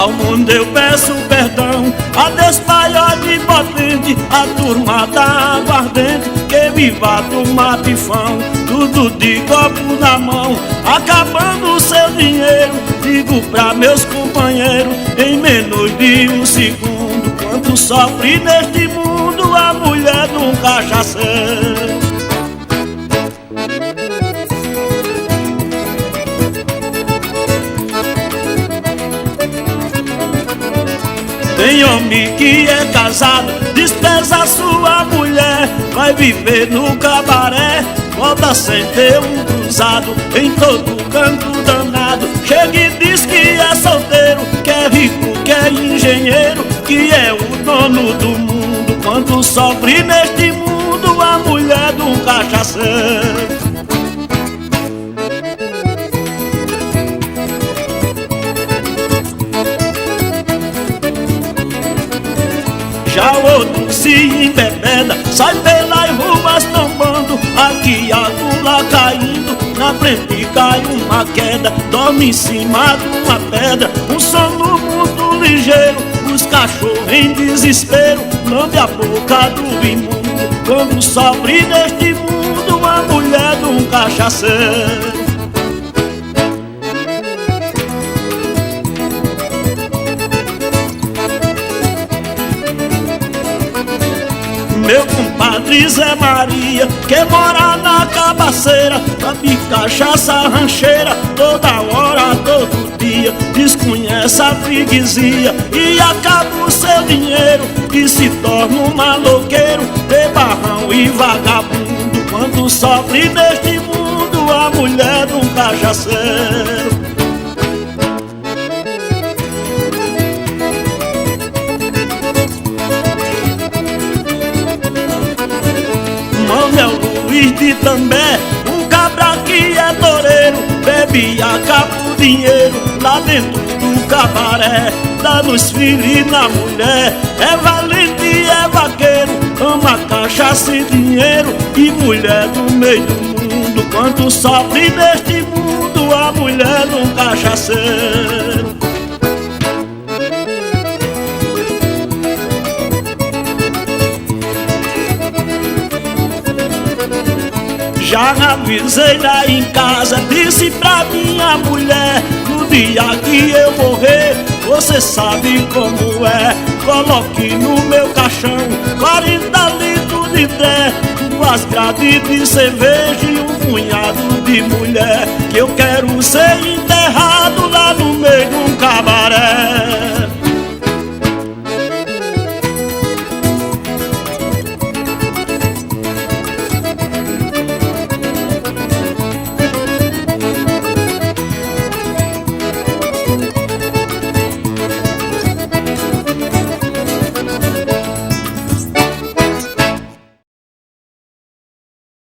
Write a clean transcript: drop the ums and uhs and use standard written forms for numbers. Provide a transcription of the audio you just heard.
Ao mundo eu peço perdão, a Deus Pai onipotente, a turma da aguardente, que viva do matifão, tudo de copo na mão, acabando o seu dinheiro. Digo pra meus companheiros, em menos de um segundo, quanto sofre neste mundo a mulher de um cachaceiro. Tem homem que é casado, despreza sua mulher, vai viver no cabaré, volta sem ter um cruzado, em todo canto danado. Chega e diz que é solteiro, que é rico, que é engenheiro, que é o dono do mundo. Quanto sofre neste mundo a mulher de um cachaceiro. Já o outro se embebeda, sai pelas ruas tombando, aqui a gula caindo, na frente cai uma queda, dorme em cima de uma pedra, um sono muito ligeiro, os cachorros em desespero, lambe a boca do imundo, quando sofre neste mundo a mulher de um cachaceiro. Meu compadre Zé Maria, que mora na cabaceira, bebe cachaça rancheira, toda hora, todo dia, desconhece a freguesia e acaba o seu dinheiro, e se torna um maloqueiro, bebarrão e vagabundo. Quando sofre neste mundo a mulher de um cachaceiro. É o Luiz de També, um cabra que é toureiro, bebe e acaba o dinheiro lá dentro do cabaré, dá nos filhos e na mulher, é valente e é vaqueiro, ama cachaça e dinheiro, e mulher do meio do mundo. Quanto sofre neste mundo a mulher de um cachaceiro. Já avisei lá em casa, disse pra minha mulher, no dia que eu morrer, você sabe como é, coloque no meu caixão 40 litros de té, 2 grades de cerveja e um punhado de mulher, que eu quero ser enterrado lá no meio de um cabaré.